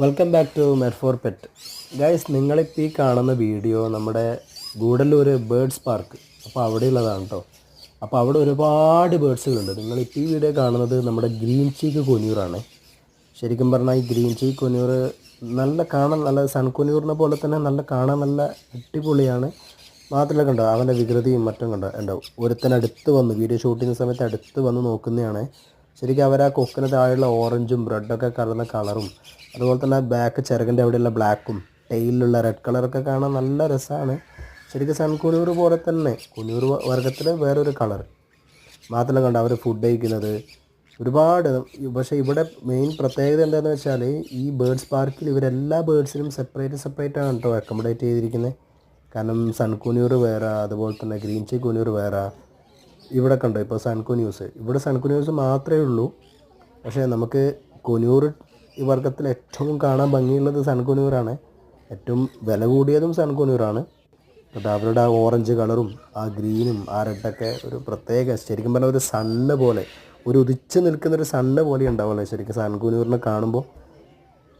Welcome back to med for pet guys. നിങ്ങളിപ്പോൾ ഈ കാണുന്ന വീഡിയോ നമ്മുടെ ഗൂഡല്ലൂർ ബേഡ്സ് പാർക്ക്, അപ്പോൾ അവിടെയുള്ളതാണ് കേട്ടോ. അപ്പോൾ അവിടെ ഒരുപാട് ബേഡ്സുകളുണ്ട്. നിങ്ങളിപ്പോൾ ഈ വീഡിയോ കാണുന്നത് നമ്മുടെ ഗ്രീൻ ചീക്ക് കൊന്യൂറാണ്. ശരിക്കും പറഞ്ഞാൽ ഈ ഗ്രീൻ ചീക്ക് കൊന്യൂർ നല്ല കാണാൻ, നല്ല സൺ കൊന്യൂറിനെ പോലെ തന്നെ നല്ല കാണാൻ നല്ല അടിപൊളിയാണ്. മാത്രമല്ല കണ്ടോ അവൻ്റെ വികൃതിയും മറ്റും കണ്ടോ ഉണ്ടാവും. ഒരുത്തനടുത്ത് വന്ന് വീഡിയോ ഷൂട്ട് ചെയ്യുന്ന സമയത്ത് അടുത്ത് വന്ന് നോക്കുന്നതാണ്. ശരിക്കും അവർ ആ കൊക്കിന് താഴെയുള്ള ഓറഞ്ചും റെഡൊക്കെ കലർന്ന കളറും, അതുപോലെ തന്നെ ബാക്ക് ചിറകിൻ്റെ അവിടെയുള്ള ബ്ലാക്കും ടെയിലുള്ള റെഡ് കളറൊക്കെ കാണാൻ നല്ല രസമാണ്. ശരിക്കും സൺ കുനൂർ പോലെ തന്നെ കുനൂർ വർഗത്തിലെ വേറൊരു കളർ. മാത്രമല്ല കണ്ടോ അവർ ഫുഡ് കഴിക്കുന്നത് ഒരുപാട്. പക്ഷേ ഇവിടെ മെയിൻ പ്രത്യേകത എന്താണെന്ന് വെച്ചാൽ ഈ ബേഡ്സ് പാർക്കിൽ ഇവരെല്ലാ ബേഡ്സിനും സെപ്പറേറ്റ് ആണ് കേട്ടോ അക്കോമഡേറ്റ് ചെയ്തിരിക്കുന്നത്. കാരണം സൺ കുനൂർ വേറെ, അതുപോലെ തന്നെ ഗ്രീൻ ചീക്ക് കുനൂർ വേറെ. ഇവിടെ കണ്ടോ ഇപ്പോൾ സൺ കുന്യൂസ്, ഇവിടെ സൺ കുന്യൂസ് മാത്രമേ ഉള്ളൂ. പക്ഷേ നമുക്ക് കുനൂർ ഈ വർഗത്തിൽ ഏറ്റവും കാണാൻ ഭംഗിയുള്ളത് സൺ കുനൂറാണ്. ഏറ്റവും വില കൂടിയതും സൺ കുനൂറാണ്. അത് അവരുടെ ആ ഓറഞ്ച് കളറും ആ ഗ്രീനും ആ റെഡൊക്കെ ഒരു പ്രത്യേക, ശരിക്കും പറഞ്ഞാൽ ഒരു സണ്ണ് പോലെ, ഒരു ഉദിച്ച് നിൽക്കുന്നൊരു സണ്ണ് പോലെ ഉണ്ടാവുമല്ലോ ശരിക്കും സൺ കുനൂറിനെ കാണുമ്പോൾ.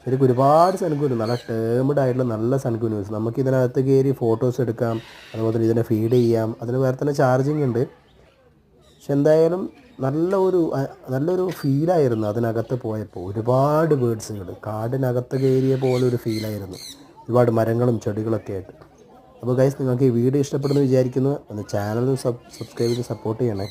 ശരിക്കും ഒരുപാട് സൺ കുനൂർ, നല്ല ടേംഡ് ആയിട്ടുള്ള നല്ല സൺ കുനൂസ്. നമുക്ക് ഇതിനകത്ത് കയറി ഫോട്ടോസ് എടുക്കാം, അതുപോലെ തന്നെ ഇതിനെ ഫീഡ് ചെയ്യാം. അതിന് വേറെ തന്നെ ചാർജിങ് ഉണ്ട്. പക്ഷെ എന്തായാലും നല്ലൊരു ഫീലായിരുന്നു അതിനകത്ത് പോയപ്പോൾ. ഒരുപാട് ബേഡ്സുകൾ കാടിനകത്ത് കയറിയ പോലെ ഒരു ഫീലായിരുന്നു. ഒരുപാട് മരങ്ങളും ചെടികളൊക്കെ ആയിട്ട്. അപ്പോൾ ഗൈസ്, നിങ്ങൾക്ക് ഈ വീഡിയോ ഇഷ്ടപ്പെടുന്നു വിചാരിക്കുന്നു. ഒന്ന് ചാനൽ സബ്സ്ക്രൈബ് ചെയ്ത് സപ്പോർട്ട് ചെയ്യണേ.